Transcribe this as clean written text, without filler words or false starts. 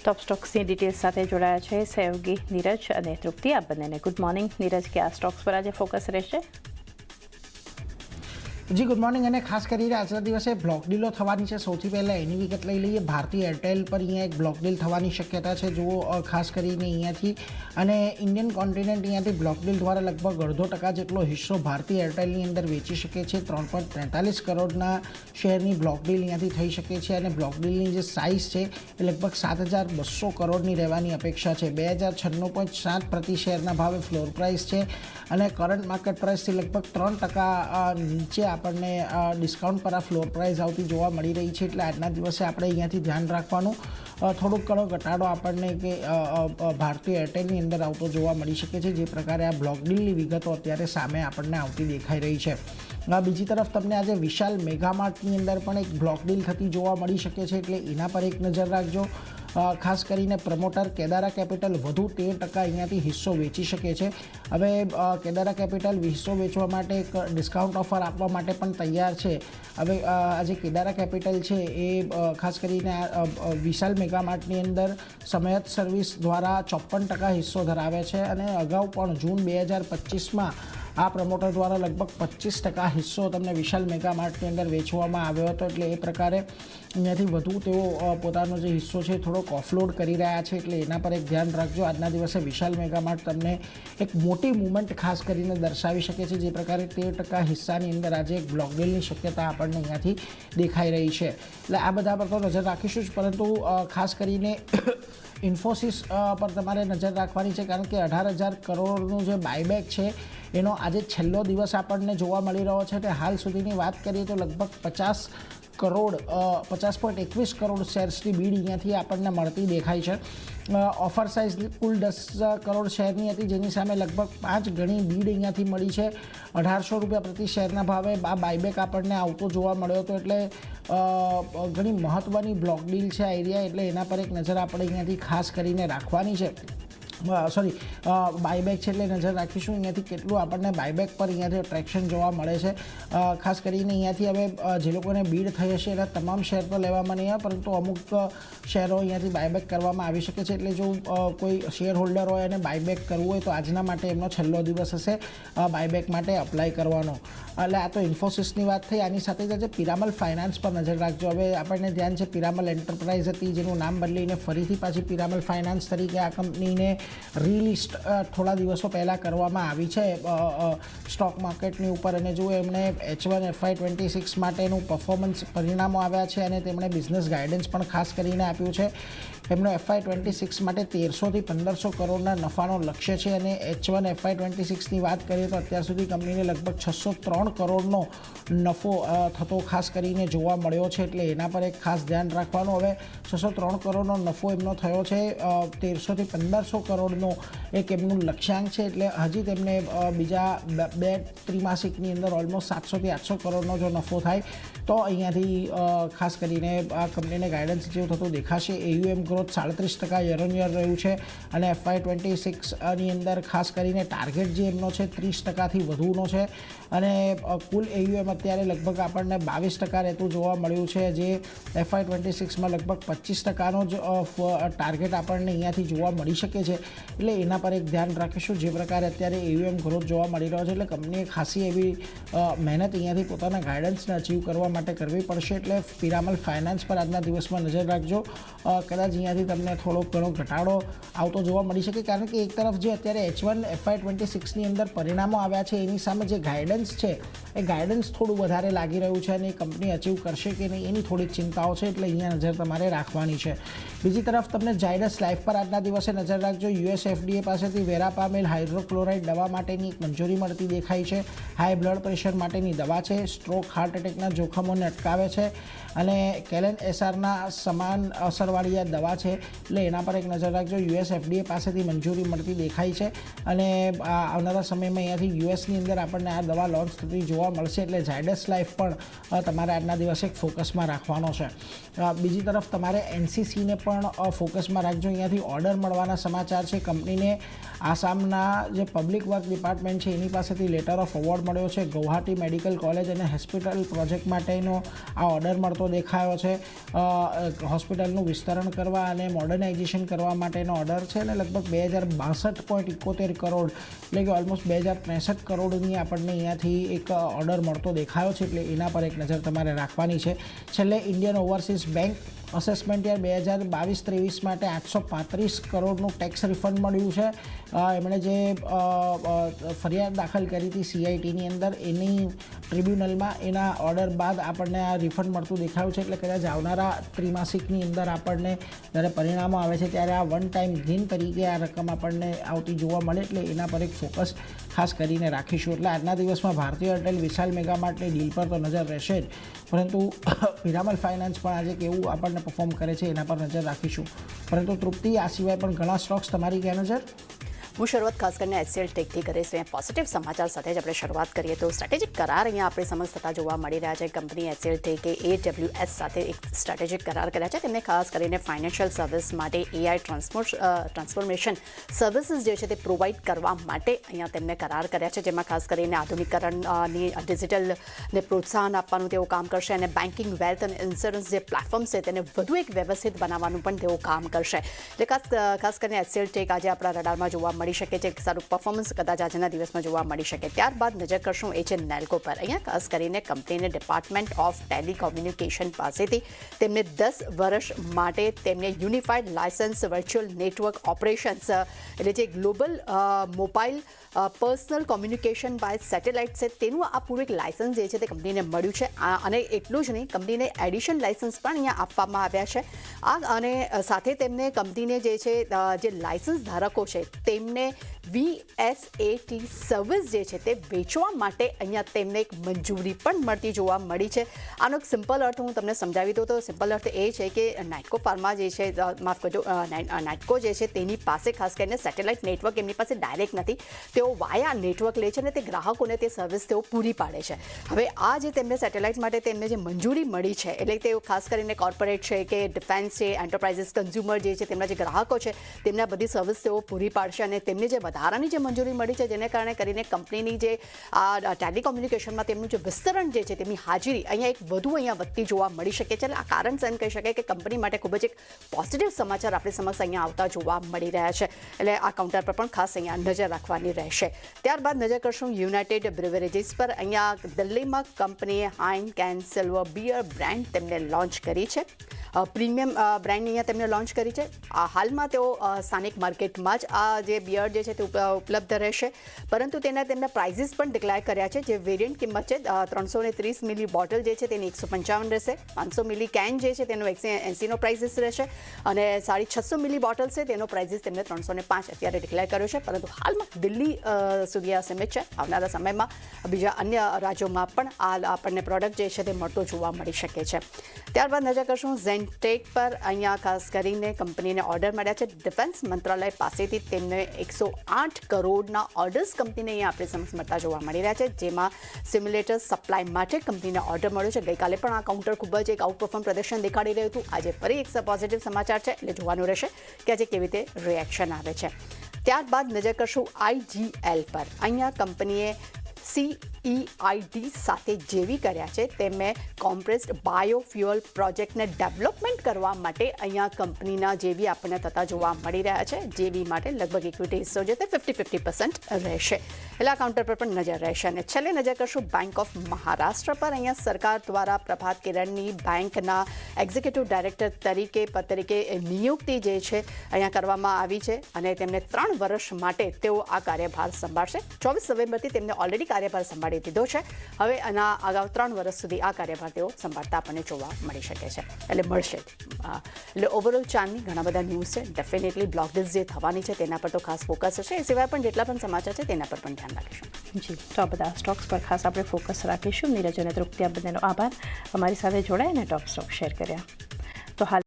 ટોપ સ્ટોક્સની details સાથે જોડાયા છે સહયોગી નીરજ અને તૃપ્તિ. આપ બંનેને ગુડ મોર્નિંગ. નીરજ, કે આ સ્ટોક્સ પર આજે ફોકસ રહેશે? જી ગુડ મોર્નિંગ. અને ખાસ કરીને આજના દિવસે બ્લોક ડીલો થવાની છે. સૌથી પહેલાં એની વિગત લઈ લઈએ. ભારતીય એરટેલ પર અહીંયા એક બ્લોક ડીલ થવાની શક્યતા છે. જુઓ, ખાસ કરીને અહીંયાથી અને ઇન્ડિયન કોન્ટિનેન્ટ અહીંયાથી બ્લોક ડીલ દ્વારા લગભગ 0.5% જેટલો હિસ્સો ભારતીય એરટેલની અંદર વેચી શકે છે. 3.43 કરોડના શેરની બ્લોક ડીલ અહીંયાથી થઈ શકે છે. અને બ્લોક ડીલની જે સાઇઝ છે એ લગભગ 7,200 કરોડની રહેવાની અપેક્ષા છે. 2096.7 પ્રતિ શેરના ભાવે ફ્લોર પ્રાઇસ છે. અને કરંટ માર્કેટ પ્રાઇસથી લગભગ 3% નીચે આપણને ડિસ્કાઉન્ટ પર આ ફ્લોર પ્રાઇસ આવતી જોવા મળી રહી છે. એટલે આજના દિવસે આપણે અહીંયાથી ધ્યાન રાખવાનું. થોડોક ઘણો ઘટાડો આપણને કે ભારતીય એરટેલની અંદર આવતો જોવા મળી શકે છે. જે પ્રકારે આ બ્લોક ડીલની વિગતો અત્યારે સામે આપણને આવતી દેખાઈ રહી છે. બીજી તરફ તમને આજે વિશાલ મેગામાર્ટની અંદર પણ એક બ્લોક ડીલ થતી જોવા મળી શકે છે. એટલે એના પર એક નજર રાખજો. ખાસ કરીને પ્રમોટર કેદારા કેપિટલ વધુ 13% અહીંયાથી હિસ્સો વેચી શકે છે. હવે કેદારા કેપિટલ હિસ્સો વેચવા માટે એક ડિસ્કાઉન્ટ ઓફર આપવા માટે પણ તૈયાર છે. હવે આજે કેદારા કેપિટલ છે એ ખાસ કરીને વિશાલ મેગામાર્ટની અંદર સમયત સર્વિસ દ્વારા 54% હિસ્સો ધરાવે છે. અને અગાઉ પણ જૂન 2025માં આ પ્રમોટર દ્વારા લગભગ 25% હિસ્સો તમને વિશાલ મેગામાર્ટની અંદર વેચવામાં આવ્યો હતો. એટલે એ પ્રકારે અહીંયાથી વધુ તેઓ પોતાનો જે હિસ્સો છે થોડોક ઓફલોડ કરી રહ્યા છે. એટલે એના પર એક ધ્યાન રાખજો. આજના દિવસે વિશાલ મેગામાર્ટ તમને એક મોટી મૂવમેન્ટ ખાસ કરીને દર્શાવી શકે છે. જે પ્રકારે 13% હિસ્સાની અંદર આજે એક બ્લોક ડીલની શક્યતા આપણને અહીંયાથી દેખાઈ રહી છે. એટલે આ બધા પર તો નજર રાખીશું જ, પરંતુ ખાસ કરીને ઇન્ફોસિસ પર તમારે નજર રાખવાની છે. કારણ કે 18,000 કરોડનું જે બાયબેક છે એનો આજે છેલ્લો દિવસ આપણને જોવા મળી રહ્યો છે. એટલે હાલ સુધીની વાત કરીએ તો લગભગ 50.21 કરોડ શેર્સની બીડ અહીંયાથી આપણને મળતી દેખાય છે. ઓફર સાઇઝ કુલ 10 કરોડ શેરની હતી, જેની સામે લગભગ 5 ગણી બીડ અહીંયાથી મળી છે. 1,800 રૂપિયા પ્રતિ શેરના ભાવે આ બાયબેક આપણને આવતો જોવા મળ્યો હતો. એટલે ઘણી મહત્ત્વની બ્લોક ડીલ છે આ એરિયા. એટલે એના પર એક નજર આપણે અહીંયાથી ખાસ કરીને રાખવાની છે. બાયબેક છે એટલે નજર રાખીશું અહીંયાથી કેટલું આપણને બાયબેક પર અહીંયાથી અટ્રેક્શન જોવા મળે છે. ખાસ કરીને અહીંયાથી હવે જે લોકોને બીડ થઈ હશે એના તમામ શેર તો લેવામાં નહીં આવે, પરંતુ અમુક શેરો અહીંયાથી બાયબેક કરવામાં આવી શકે છે. એટલે જો કોઈ શેર હોલ્ડર હોય અને બાયબેક કરવું હોય તો આજના માટે એમનો છેલ્લો દિવસ હશે બાયબેક માટે અપ્લાય કરવાનો. એટલે આ તો ઇન્ફોસિસની વાત થઈ. આની સાથે જ પિરામલ ફાઇનાન્સ પર નજર રાખજો. હવે આપણને ધ્યાન છે પિરામલ એન્ટરપ્રાઇઝ હતી, જેનું નામ બદલીને ફરીથી પાછી પિરામલ ફાઇનાન્સ તરીકે આ કંપનીને રીલિસ્ટ થોડા દિવસો પહેલાં કરવામાં આવી છે સ્ટોક માર્કેટની ઉપર. અને જો એમણે H1 FY26 માટેનું પરફોર્મન્સ પરિણામો આવ્યા છે અને તેમણે બિઝનેસ ગાઈડન્સ પણ ખાસ કરીને આપ્યું છે. એમનો FY26 માટે 1,300 થી 1,500 કરોડના નફાનો લક્ષ્ય છે. અને H1 FY26ની વાત કરીએ તો અત્યાર સુધી કંપનીને લગભગ 603 કરોડનો નફો થતો ખાસ કરીને જોવા મળ્યો છે. એટલે એના પર એક ખાસ ધ્યાન રાખવાનું. હવે 603 કરોડનો નફો એમનો થયો છે, 1,300 થી 1,500 કરોડનો એક એમનું લક્ષ્યાંક છે. એટલે હજી તેમને બીજા 2 ત્રિમાસિકની અંદર ઓલમોસ્ટ 700 થી 800 કરોડનો જો નફો થાય તો અહીંયાથી ખાસ કરીને આ કંપનીને ગાઈડન્સ જેવું થતું દેખાશે. AUM growth 37% year on year રહ્યું છે. અને FY26ની અંદર ખાસ કરીને ટાર્ગેટ જે એમનો છે 30%થી વધુનો છે. અને કુલ AUM અત્યારે લગભગ આપણને 22% રહેતું જોવા મળ્યું છે, જે FY26માં લગભગ 25%નો જ ટાર્ગેટ આપણને અહીંયાથી જોવા મળી શકે છે. એટલે એના પર એક ધ્યાન રાખીશું. જે પ્રકારે અત્યારે AUM ગ્રોથ જોવા મળી રહ્યો છે એટલે કંપનીએ ખાસી એવી મહેનત અહીંયાથી પોતાના ગાઈડન્સને અચીવ કરવા માટે કરવી પડશે. એટલે પિરામલ ફાઇનાન્સ પર આજના દિવસમાં નજર રાખજો. કદાચ અહીંયાથી તમને થોડોક ઘણો ઘટાડો આવતો જોવા મળી શકે. કારણ કે એક તરફ જે અત્યારે H1 FY26ની અંદર પરિણામો આવ્યા છે એની સામે જે ગાઈડન્સ છે એ ગાઈડન્સ થોડું વધારે લાગી રહ્યું છે અને એ કંપની અચીવ કરશે કે નહીં એની થોડીક ચિંતાઓ છે. એટલે અહીંયા નજર તમારે રાખવાની છે. બીજી તરફ તમને ઝાયડસ લાઈફ પર આજના દિવસે નજર રાખજો. US FDA પાસેથી વેરાપામેલ હાઇડ્રોક્લોરાઇડ દવા માટેની એક મંજૂરી મળતી દેખાય છે. હાઈ બ્લડ પ્રેશર માટેની દવા છે. સ્ટ્રોક, હાર્ટ એટેકના જોખમોને અટકાવે છે. અને કેલેન SRના સમાન અસરવાળી આ દવા છે. એટલે એના પર એક નજર રાખજો. US FDA પાસેથી મંજૂરી મળતી દેખાય છે. અને આવનારા સમયમાં અહીંયાથી USની અંદર આપણને આ દવા લોન્ચ થતી જોવા મળશે. એટલે ઝાયડસ લાઈફ પણ તમારે આજના દિવસે એક ફોકસમાં રાખવાનો છે. બીજી તરફ તમારે NCCને પણ ફોકસમાં રાખજો. અહીંયાથી ઓર્ડર મળવાના સમાચાર સમાચાર છે. કંપનીને આસામના જે પબ્લિક વર્ક ડિપાર્ટમેન્ટ છે એની પાસેથી લેટર ઓફ અવોર્ડ મળ્યો છે. ગૌહાટી મેડિકલ કોલેજ અને હોસ્પિટલ પ્રોજેક્ટ માટેનો આ ઓર્ડર મળતો દેખાયો છે. હોસ્પિટલનું વિસ્તરણ કરવા અને મોડર્નાઇઝેશન કરવા માટેનો ઓર્ડર છે અને લગભગ 2062.71 કરોડ એટલે કે ઓલમોસ્ટ 2063 કરોડની આપણને અહીંયાથી એક ઓર્ડર મળતો દેખાયો છે. એટલે એના પર એક નજર તમારે રાખવાની છે. છેલ્લે Indian overseas bank assessment year 2022-23 માટે 835 કરોડનું ટેક્સ રિફંડ મળ્યું છે. એમણે જે ફરિયાદ દાખલ કરી હતી CITની અંદર એની ટ્રિબ્યુનલમાં એના ઓર્ડર બાદ આપણને આ રિફંડ મળતું દેખાયું છે. એટલે કદાચ આવનારા ત્રિમાસિકની અંદર આપણને જ્યારે પરિણામો આવે છે ત્યારે આ વન ટાઈમ ગેઇન તરીકે આ રકમ આપણને આવતી જોવા મળે. એટલે એના પર એક ફોકસ ખાસ કરીને રાખીશું. એટલે આજના દિવસમાં ભારતીય એરટેલ વિશાલ મેગામાર્ટની ડીલ પર તો નજર રહેશે જ, પરંતુ પિરામલ ફાઇનાન્સ પણ આજે કેવું આપણને પરફોર્મ કરે છે એના પર નજર રાખીશું. પરંતુ તૃપ્તિ, આ સિવાય પણ ઘણા સ્ટોક્સ તમારી ક્યાં નજર? હું શરૂઆત ખાસ કરીને HCL ટેકથી કરીશ. અહીંયા પોઝિટિવ સમાચાર સાથે જ આપણે શરૂઆત કરીએ તો સ્ટ્રેટેજિક કરાર અહીંયા આપણી સમક્ષ થતા જોવા મળી રહ્યા છે. કંપની HCL ટેકે AWS સાથે એક સ્ટ્રેટેજિક કરાર કર્યા છે. તેમને ખાસ કરીને ફાઇનાન્શિયલ સર્વિસ માટે AI ટ્રાન્સફોર્મેશન સર્વિસીસ જે છે તે પ્રોવાઈડ કરવા માટે અહીંયા તેમને કરાર કર્યા છે, જેમાં ખાસ કરીને આધુનિકરણની ડિજિટલને પ્રોત્સાહન આપવાનું તેઓ કામ કરશે અને બેન્કિંગ, વેલ્થ અને ઇન્સ્યોરન્સ જે પ્લેટફોર્મ છે તેને વધુ એક વ્યવસ્થિત બનાવવાનું પણ તેઓ કામ કરશે. એટલે ખાસ કરીને HCL ટેક આજે આપણા રડારમાં જોવા મળી શકે છે. સારું પરફોર્મન્સ કદાચ આજના દિવસમાં જોવા મળી શકે. ત્યારબાદ નજર કરશું નેલ્કો પર. અહીંયા ખાસ કરીને કંપનીને ડિપાર્ટમેન્ટ ઓફ ટેલિકોમ્યુનિકેશન પાસેથી તેમને 10 વર્ષ માટે તેમને unified licence virtual network operations એટલે જે global mobile personal communication by satellite છે તેનું આ પૂરું એક લાયસન્સ જે છે તે કંપનીને મળ્યું છે. અને એટલું જ નહીં, કંપનીને એડિશન લાયસન્સ પણ અહીંયા આપવામાં આવ્યા છે. અને સાથે તેમને કંપનીને જે છે જે લાયસન્સ ધારકો છે તેમને VSAT સર્વિસ જે છે તે વેચવા માટે અહીંયા તેમને એક મંજૂરી પણ મળતી જોવા મળી છે. આનો એક સિમ્પલ અર્થ હું તમને સમજાવી દઉં તો સિમ્પલ અર્થ એ છે કે નાઇટકો ફાર્મા જે છે, માફ કરજો, નાઇટકો જે છે તેની પાસે ખાસ કરીને સેટેલાઇટ નેટવર્ક એમની પાસે ડાયરેક્ટ નથી. તેઓ વાયા નેટવર્ક લે છે અને તે ગ્રાહકોને તે સર્વિસ તેઓ પૂરી પાડે છે. હવે આ જે તેમને સેટેલાઇટ માટે તેમને જે મંજૂરી મળી છે એટલે તેઓ ખાસ કરીને કોર્પોરેટ છે કે ડિફેન્સ છે, એન્ટરપ્રાઇઝીસ, કન્ઝ્યુમર જે છે તેમના જે ગ્રાહકો છે તેમના બધી સર્વિસ તેઓ પૂરી પાડશે. અને તેમને જે વધારાની જે મંજૂરી મળી છે જેને કારણે કરીને કંપનીની જે આ ટેલિકોમ્યુનિકેશનમાં તેમનું જે વિસ્તરણ જે છે તેમની હાજરી અહીંયા એક વધુ અહીંયા વધતી જોવા મળી શકે છે. એટલે આ કારણ એમ કહી શકાય કે કંપની માટે ખૂબ જ એક પોઝિટિવ સમાચાર આપણી સમક્ષ અહીંયા આવતા જોવા મળી રહ્યા છે. એટલે આ કાઉન્ટર પર પણ ખાસ અહીંયા નજર રાખવાની રહેશે. ત્યારબાદ નજર કરશું યુનાઇટેડ બ્રિવરેજીસ પર. અહીંયા દિલ્હીમાં કંપનીએ હાઇનકેન સિલ્વર બિયર બ્રાન્ડ તેમને લોન્ચ કરી છે. પ્રીમિયમ બ્રાન્ડ અહીંયા તેમને લોન્ચ કરી છે. હાલમાં તેઓ સ્થાનિક માર્કેટમાં જ આ જે બિયર જે છે તે ઉપલબ્ધ રહેશે, પરંતુ તેમના પ્રાઇઝીસ પણ ડિક્લેર કર્યા છે. જે વેરિયન્ટ કિંમત છે 330 મિલી બોટલ જે છે તેની 155 રહેશે. 500 મિલી કેન જે છે તેનો 180નો પ્રાઇઝીસ રહેશે અને 650 મિલી બોટલ છે તેનો પ્રાઇઝીસ તેમને 305 અત્યારે ડિક્લેર કર્યો છે. પરંતુ હાલમાં દિલ્હી સુધી આ સીમિત છે. આવનારા સમયમાં બીજા અન્ય રાજ્યોમાં પણ આ આપણને પ્રોડક્ટ જે છે તે મળતો જોવા મળી શકે છે. ત્યારબાદ નજર કરશું ઝેન્ટેક પર. અહીંયા ખાસ કરીને કંપનીને ઓર્ડર મળ્યા છે. ડિફેન્સ મંત્રાલય પાસેથી તેમને 108 કરોડના ઓર્ડર્સ કંપનીને અહીંયા આપણે સમક્ષ મળતા જોવા મળી રહ્યા છે, જેમાં સિમ્યુલેટર સપ્લાય માટે કંપનીને ઓર્ડર મળ્યો છે. ગઈકાલે પણ આ કાઉન્ટર ખૂબ જ એક આઉટપરફોર્મ પ્રદર્શન દેખાડી રહ્યું હતું. આજે ફરી એક પોઝિટિવ સમાચાર છે, એટલે જોવાનું રહેશે કે આજે કેવી રીતે રિએક્શન આવે છે. ત્યારબાદ નજર કરશું IGL પર. અહીંયા કંપનીએ CEID સાથે જેવી કર્યા છે તેમને કોમ્પ્રેસ્ડ બાયોફ્યુઅલ પ્રોજેક્ટને ડેવલપમેન્ટ કરવા માટે અહીંયા કંપનીના જેવી આપણને થતા જોવા મળી રહ્યા છે. જેવી માટે લગભગ ઇક્વિટી હિસ્સો જે તે 50% રહેશે. એટલે આ કાઉન્ટર પર પણ નજર રહેશે. અને છેલ્લે નજર કરશું બેંક ઓફ મહારાષ્ટ્ર પર. અહીંયા સરકાર દ્વારા પ્રભાત કિરણની બેંકના એક્ઝિક્યુટિવ ડાયરેક્ટર તરીકે નિયુક્તિ જે છે અહીંયા કરવામાં આવી છે અને તેમને 3 વર્ષ માટે તેઓ આ કાર્યભાર સંભાળશે. 24 નવેમ્બરથી તેમને ઓલરેડી કાર્યભાર સંભાળી દીધો છે. હવે આના અગાઉ 3 વર્ષ સુધી આ કાર્યભાર તેઓ સંભાળતા આપણને જોવા મળી શકે છે, એટલે મળશે. એટલે ઓવરઓલ ચાંદની ઘણા બધા ન્યૂઝ છે. ડેફિનેટલી બ્લોકડિસ જે થવાની છે તેના પર તો ખાસ ફોકસ હશે. એ સિવાય પણ જેટલા પણ સમાચાર છે તેના પર પણ ધ્યાન રાખીશું. જી, તો આ બધા સ્ટોક્સ પર ખાસ આપણે ફોકસ રાખીશું. નીરજ અને તૃપ્તિ, આ બંનેનો આભાર અમારી સાથે જોડાઈને ટોપ સ્ટોક શેર કર્યા. તો હાલ